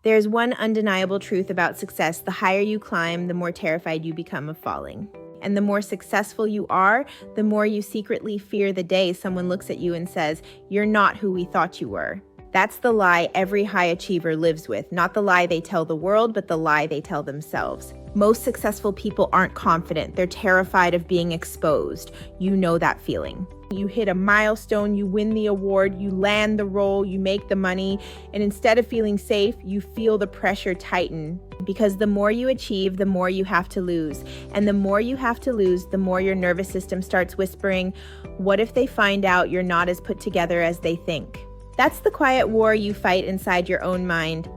There's one undeniable truth about success. The higher you climb, the more terrified you become of falling. And the more successful you are, the more you secretly fear the day someone looks at you and says, "You're not who we thought you were." That's the lie every high achiever lives with. Not the lie they tell the world, but the lie they tell themselves. Most successful people aren't confident. They're terrified of being exposed. You know that feeling. You hit a milestone, you win the award, you land the role, you make the money, and instead of feeling safe, you feel the pressure tighten. Because the more you achieve, the more you have to lose. And the more you have to lose, the more your nervous system starts whispering, what if they find out you're not as put together as they think? That's the quiet war you fight inside your own mind.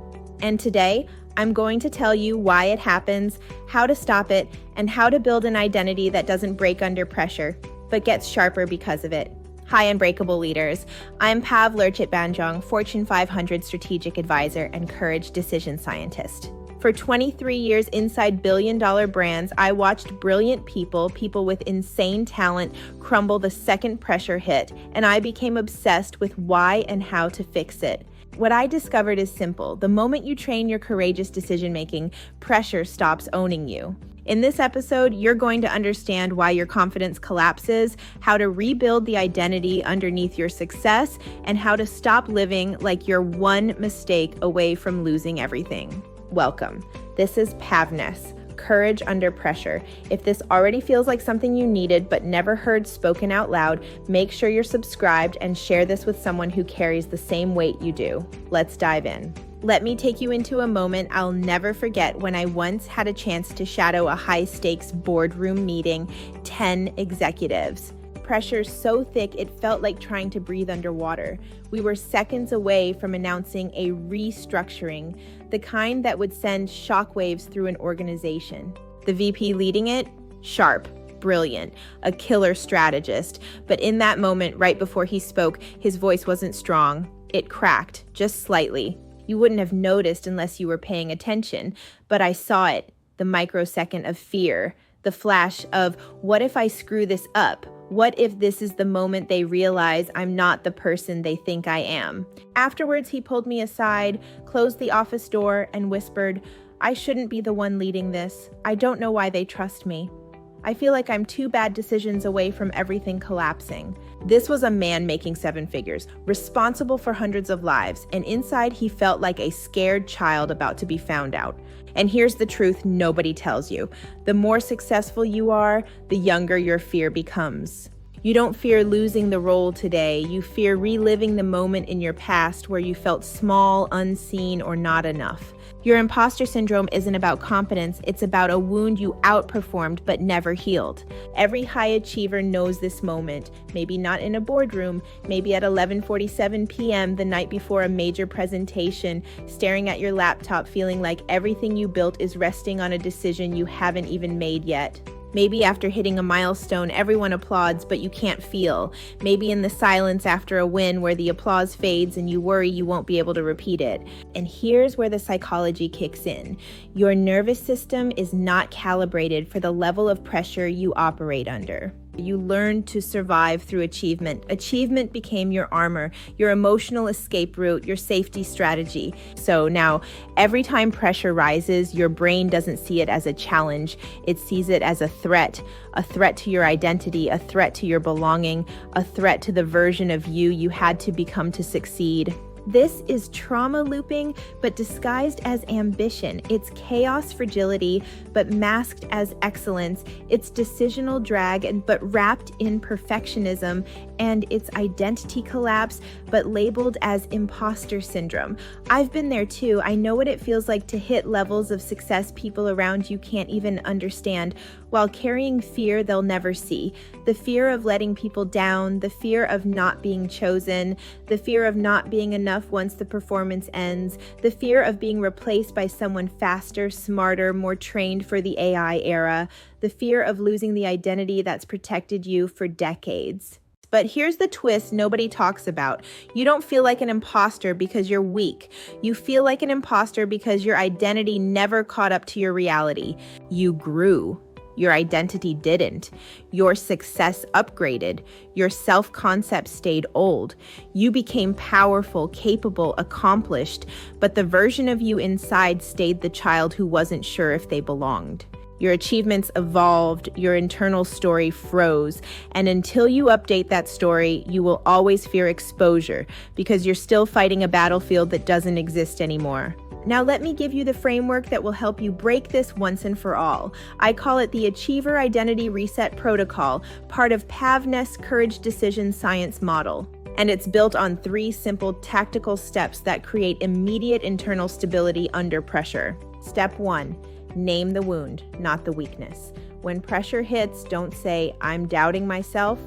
And today, I'm going to tell you why it happens, how to stop it, and how to build an identity that doesn't break under pressure, but gets sharper because of it. Hi, Unbreakable leaders. I'm Pav Lertjitbanjong, Fortune 500 strategic advisor and courage decision scientist. For 23 years inside billion-dollar brands, I watched brilliant people with insane talent, crumble the second pressure hit, and I became obsessed with why and how to fix it. What I discovered is simple. The moment you train your courageous decision-making, pressure stops owning you. In this episode, you're going to understand why your confidence collapses, how to rebuild the identity underneath your success, and how to stop living like you're one mistake away from losing everything. Welcome. This is Pavness, Courage Under Pressure. If this already feels like something you needed but never heard spoken out loud, make sure you're subscribed and share this with someone who carries the same weight you do. Let's dive in. Let me take you into a moment I'll never forget when I once had a chance to shadow a high-stakes boardroom meeting, 10 executives. Pressure so thick it felt like trying to breathe underwater. We were seconds away from announcing a restructuring, the kind that would send shockwaves through an organization. The VP leading it? Sharp, brilliant, a killer strategist. But in that moment, right before he spoke, his voice wasn't strong. It cracked, just slightly. You wouldn't have noticed unless you were paying attention, but I saw it, the microsecond of fear, the flash of, what if I screw this up? What if this is the moment they realize I'm not the person they think I am? Afterwards, he pulled me aside, closed the office door, and whispered, I shouldn't be the one leading this. I don't know why they trust me. I feel like I'm 2 bad decisions away from everything collapsing. This was a man making 7 figures, responsible for hundreds of lives, and inside he felt like a scared child about to be found out. And here's the truth nobody tells you. The more successful you are, the younger your fear becomes. You don't fear losing the role today. You fear reliving the moment in your past where you felt small, unseen, or not enough. Your imposter syndrome isn't about competence. It's about a wound you outperformed but never healed. Every high achiever knows this moment. Maybe not in a boardroom, maybe at 11:47 p.m. the night before a major presentation, staring at your laptop feeling like everything you built is resting on a decision you haven't even made yet. Maybe after hitting a milestone, everyone applauds, but you can't feel. Maybe in the silence after a win where the applause fades and you worry you won't be able to repeat it. And here's where the psychology kicks in. Your nervous system is not calibrated for the level of pressure you operate under. You learned to survive through achievement. Achievement became your armor, your emotional escape route, your safety strategy. So now, every time pressure rises, your brain doesn't see it as a challenge. It sees it as a threat to your identity, a threat to your belonging, a threat to the version of you had to become to succeed. This is trauma looping, but disguised as ambition. It's chaos fragility, but masked as excellence. It's decisional drag, but wrapped in perfectionism. And it's identity collapse, but labeled as imposter syndrome. I've been there too. I know what it feels like to hit levels of success people around you can't even understand, while carrying fear they'll never see. The fear of letting people down, the fear of not being chosen, the fear of not being enough once the performance ends, the fear of being replaced by someone faster, smarter, more trained for the AI era, the fear of losing the identity that's protected you for decades. But here's the twist nobody talks about. You don't feel like an imposter because you're weak. You feel like an imposter because your identity never caught up to your reality. You grew. Your identity didn't. Your success upgraded. Your self-concept stayed old. You became powerful, capable, accomplished, but the version of you inside stayed the child who wasn't sure if they belonged. Your achievements evolved, your internal story froze, and until you update that story, you will always fear exposure because you're still fighting a battlefield that doesn't exist anymore. Now let me give you the framework that will help you break this once and for all. I call it the Achiever Identity Reset Protocol, part of Pavness Courage Decision Science model. And it's built on 3 simple tactical steps that create immediate internal stability under pressure. Step 1, name the wound, not the weakness. When pressure hits, don't say, "I'm doubting myself."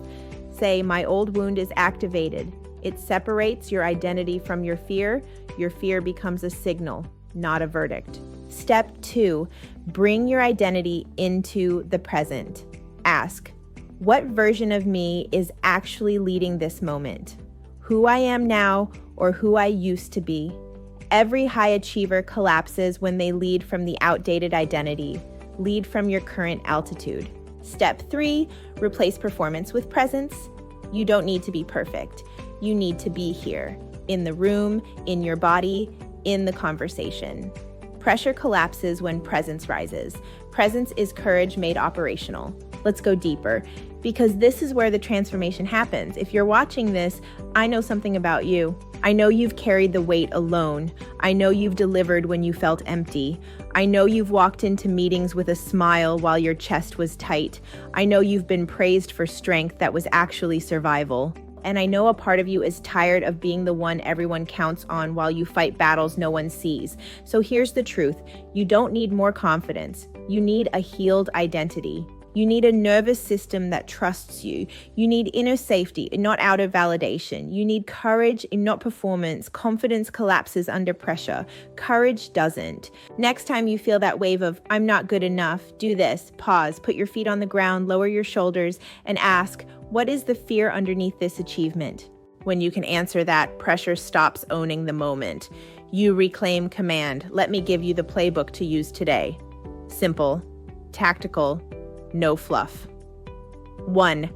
Say, "My old wound is activated." It separates your identity from your fear. Your fear becomes a signal, not a verdict. Step 2, bring your identity into the present. Ask, what version of me is actually leading this moment? Who I am now or who I used to be? Every high achiever collapses when they lead from the outdated identity. Lead from your current altitude. Step 3, replace performance with presence. You don't need to be perfect. You need to be here, in the room, in your body, in the conversation. Pressure collapses when presence rises. Presence is courage made operational. Let's go deeper, because this is where the transformation happens. If you're watching this, I know something about you. I know you've carried the weight alone. I know you've delivered when you felt empty. I know you've walked into meetings with a smile while your chest was tight. I know you've been praised for strength that was actually survival. And I know a part of you is tired of being the one everyone counts on while you fight battles no one sees. So here's the truth. You don't need more confidence. You need a healed identity. You need a nervous system that trusts you. You need inner safety and not outer validation. You need courage and not performance. Confidence collapses under pressure. Courage doesn't. Next time you feel that wave of, "I'm not good enough," do this. Pause, put your feet on the ground, lower your shoulders, and ask, what is the fear underneath this achievement? When you can answer that, pressure stops owning the moment. You reclaim command. Let me give you the playbook to use today. Simple, tactical, no fluff. 1,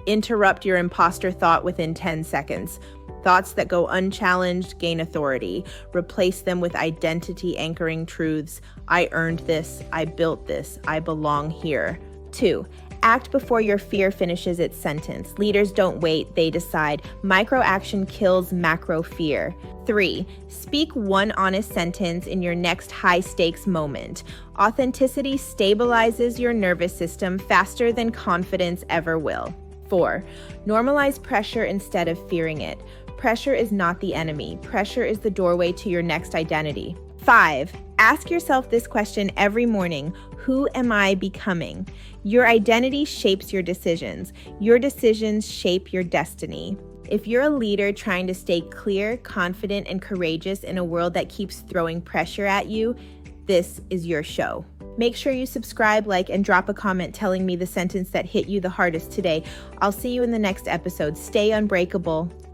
interrupt your imposter thought within 10 seconds. Thoughts that go unchallenged gain authority. Replace them with identity anchoring truths. I earned this. I built this. I belong here. 2, act before your fear finishes its sentence. Leaders don't wait, they decide. Micro action kills macro fear. 3, speak one honest sentence in your next high stakes moment. Authenticity stabilizes your nervous system faster than confidence ever will. 4, normalize pressure instead of fearing it. Pressure is not the enemy. Pressure is the doorway to your next identity. 5, ask yourself this question every morning. Who am I becoming? Your identity shapes your decisions. Your decisions shape your destiny. If you're a leader trying to stay clear, confident, and courageous in a world that keeps throwing pressure at you, this is your show. Make sure you subscribe, like, and drop a comment telling me the sentence that hit you the hardest today. I'll see you in the next episode. Stay unbreakable.